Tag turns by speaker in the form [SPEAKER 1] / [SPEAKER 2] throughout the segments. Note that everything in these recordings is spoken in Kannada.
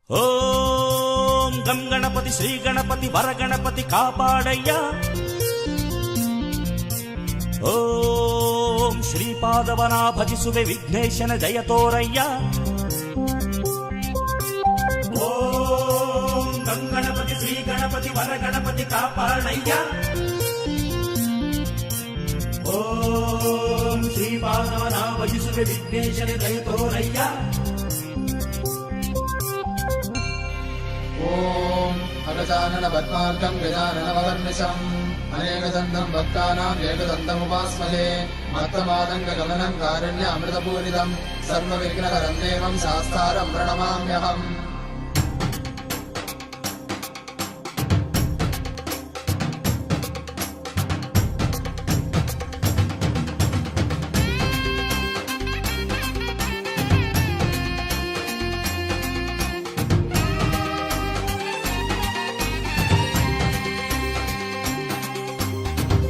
[SPEAKER 1] ಓಂ ಗಂ ಗಣಪತಿ ಶ್ರೀ ಗಣಪತಿ ವರ ಗಣಪತಿ ಕಾಪಾಡಯ್ಯ. ಓಂ ಶ್ರೀಪಾದವನ ಭಜಿಸುವೆ ವಿಘ್ನೇಶನ ಜಯ ತೋರಯ್ಯ. ಓಂ ಗಂ ಗಣಪತಿ ಶ್ರೀ ಗಣಪತಿ ವರ ಗಣಪತಿ ಕಾಪಾಡಯ್ಯ. ಓಂ ಶ್ರೀಪಾದವನ ಭಜಿಸುವೆ ವಿಘ್ನೇಶನ ಜಯ ತೋರಯ್ಯ.
[SPEAKER 2] ಓಂ ಅಗಜಾನನ ಪದ್ಮಾರ್ಕಂ ಗಜಾನನವರ್ನಿಶಂ ಅನೇಕದಂತಂ ಭಕ್ತಾನಾಂ ಏಕದಂತಮುಪಾಸ್ಮಹೇ ಮತ್ತಮಾದಂಗಗಮನಂ ಕಾರುಣ್ಯ ಅಮೃತಪೂರಿತಂ ಸರ್ವವಿಘ್ನಹರಂ ದೇವಂ ಶಾಸ್ತಾರಂ ಪ್ರಣಮಾಮ್ಯಹಂ.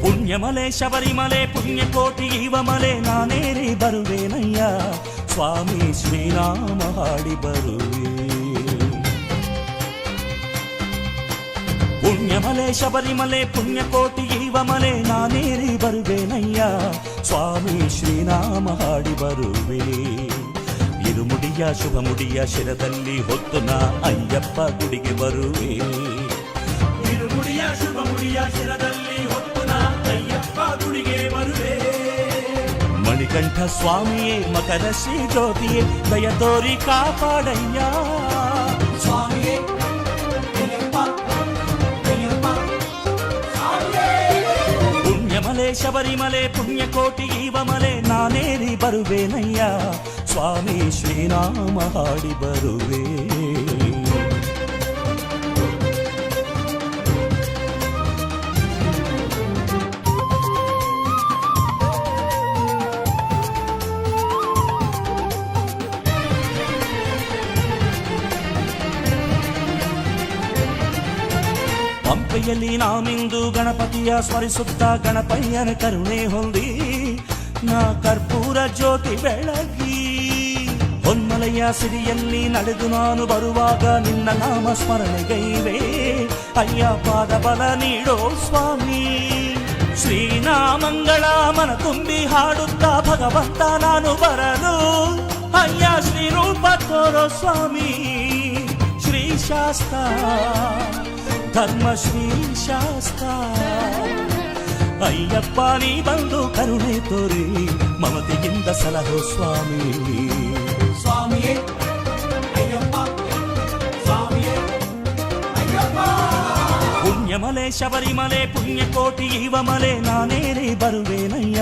[SPEAKER 1] ಪುಣ್ಯಮಲೆ ಶಬರಿಮಲೆ ಪುಣ್ಯಕೋಟಿ ಇವಮಲೆ ನಾನೇರಿ ಬರುವೇನಯ್ಯ. ಸ್ವಾಮಿ ಶ್ರೀರಾಮ ಹಾಡಿ ಬರುವೆ. ಪುಣ್ಯಮಲೆ ಶಬರಿಮಲೆ ಪುಣ್ಯಕೋಟಿ ಇವಮಲೆ ನಾನೇರಿ ಬರುವೇನಯ್ಯ. ಸ್ವಾಮಿ ಶ್ರೀರಾಮ ಹಾಡಿ ಬರುವೆ. ಇರುಮುಡಿಯ ಶುಭ ಮುಡಿಯ ಶಿರದಲ್ಲಿ ಹೊತ್ತು ನಾ ಅಯ್ಯಪ್ಪ ಗುಡಿಗೆ ಬರುವೆ. ಇರುಮುಡಿಯ ಶುಭ ಮುಡಿಯ ಶಿರದಲ್ಲಿ ಹೊತ್ತು ಅಯ್ಯಪ್ಪ ಗುಡಿಗೆ ಬರುವೆ. ಮಣಿಕಂಠ ಸ್ವಾಮಿಯೇ ಮಕರ ಶ್ರೀ ಜ್ಯೋತಿಯೇ ದಯ ತೋರಿ ಕಾಪಾಡಯ್ಯ. ಸ್ವಾಮಿಯೇ ಪುಣ್ಯಮಲೆ ಶಬರಿಮಲೆ ಪುಣ್ಯಕೋಟಿ ಇವಮಲೆ ನಾನೇರಿ ಬರುವೇನಯ್ಯ. ಸ್ವಾಮಿ ಶ್ರೀರಾಮ ಹಾಡಿ ಬರುವೆ. ಪಂಪೆಯಲ್ಲಿ ನಾಮಿಂದು ಗಣಪತಿಯ ಸ್ಮರಿಸುತ್ತಾ ಗಣಪಯ್ಯನ ಕರುಣೆ ಹೊಂದಿ ನಾ ಕರ್ಪೂರ ಜ್ಯೋತಿ ಬೆಳಗಿ. ಹೊನ್ಮಲೆಯ ಸಿರಿಯಲ್ಲಿ ನಡೆದು ನಾನು ಬರುವಾಗ ನಿನ್ನ ನಾಮ ಸ್ಮರಣೆಗೈವೆ. ಅಯ್ಯ ಪಾದ ಬಲ ನೀಡೋ ಸ್ವಾಮಿ. ಶ್ರೀನಾಮಂಗಳ ಮನ ತುಂಬಿ ಹಾಡುತ್ತಾ ಭಗವಂತ ನಾನು ಬರಲು. ಅಯ್ಯ ಶ್ರೀ ರೂಪ ತೋರೋ ಸ್ವಾಮಿ. ಶ್ರೀ ಶಾಸ್ತ್ರ ಧರ್ಮ ಶ್ರೀ ಶಾಸ್ತ್ರ ಅಯ್ಯಪ್ಪ ನೀ ಬಂದು ಕರುಣೆ ತೋರಿ ಮಮತೆಯಿಂದ ಸಲಹೋ ಸ್ವಾಮಿ. ಸ್ವಾಮಿಯೇ ಅಯ್ಯಪ್ಪ ಸ್ವಾಮಿಯೇ ಅಯ್ಯಪ್ಪ. ಪುಣ್ಯಮಲೆ ಶಬರಿಮಲೆ ಪುಣ್ಯಕೋಟಿ ಇವಮಲೆ ನಾನೇರಿ ಬರುವೇನಯ್ಯ.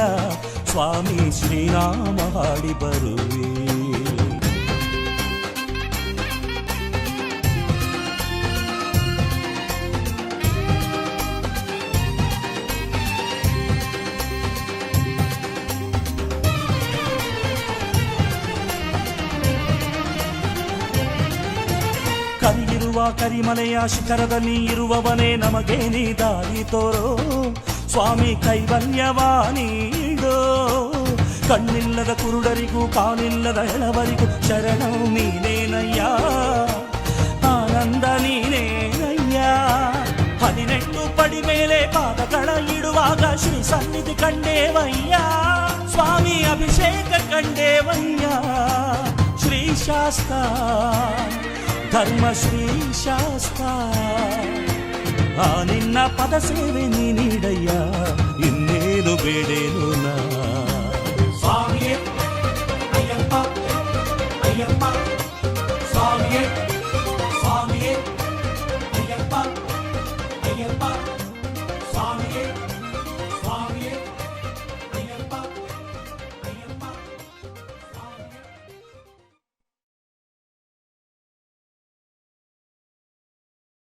[SPEAKER 1] ಸ್ವಾಮಿ ಶ್ರೀರಾಮ ಹಾಡಿ ಬರುವೆ. ಕರಿಯಿರುವ ಕರಿಮಲೆಯ ಶಿಖರದಲ್ಲಿ ಇರುವವನೇ ನಮಗೆ ನೀ ದಾರಿ ತೋರೋ ಸ್ವಾಮಿ. ಕೈವಲ್ಯವ ನೀಡೋ ಕಣ್ಣಿಲ್ಲದ ಕುರುಡರಿಗೂ ಕಾಣಿಲ್ಲದ ಎಳವರಿಗೂ ಶರಣು ನೀನೇನಯ್ಯ. ಆನಂದ ನೀನೇನಯ್ಯ. 18 ಪಡಿ ಮೇಲೆ ಪಾದಗಳ ಇಡುವಾಗ ಶ್ರೀ ಸನ್ನಿಧಿ ಕಂಡೇವಯ್ಯ. ಸ್ವಾಮಿ ಅಭಿಷೇಕ ಕಂಡೇವಯ್ಯ. ಶ್ರೀ ಶಾಸ್ತ್ರ ಧರ್ಮ ಶ್ರೀ ಶಾಸ್ತ್ರ ನಿನ್ನ ಪದ ಸೇವೆ ನೀ ನೀಡಯ್ಯ. ಇನ್ನೇನು ಬೇಡೇನು ನಾ.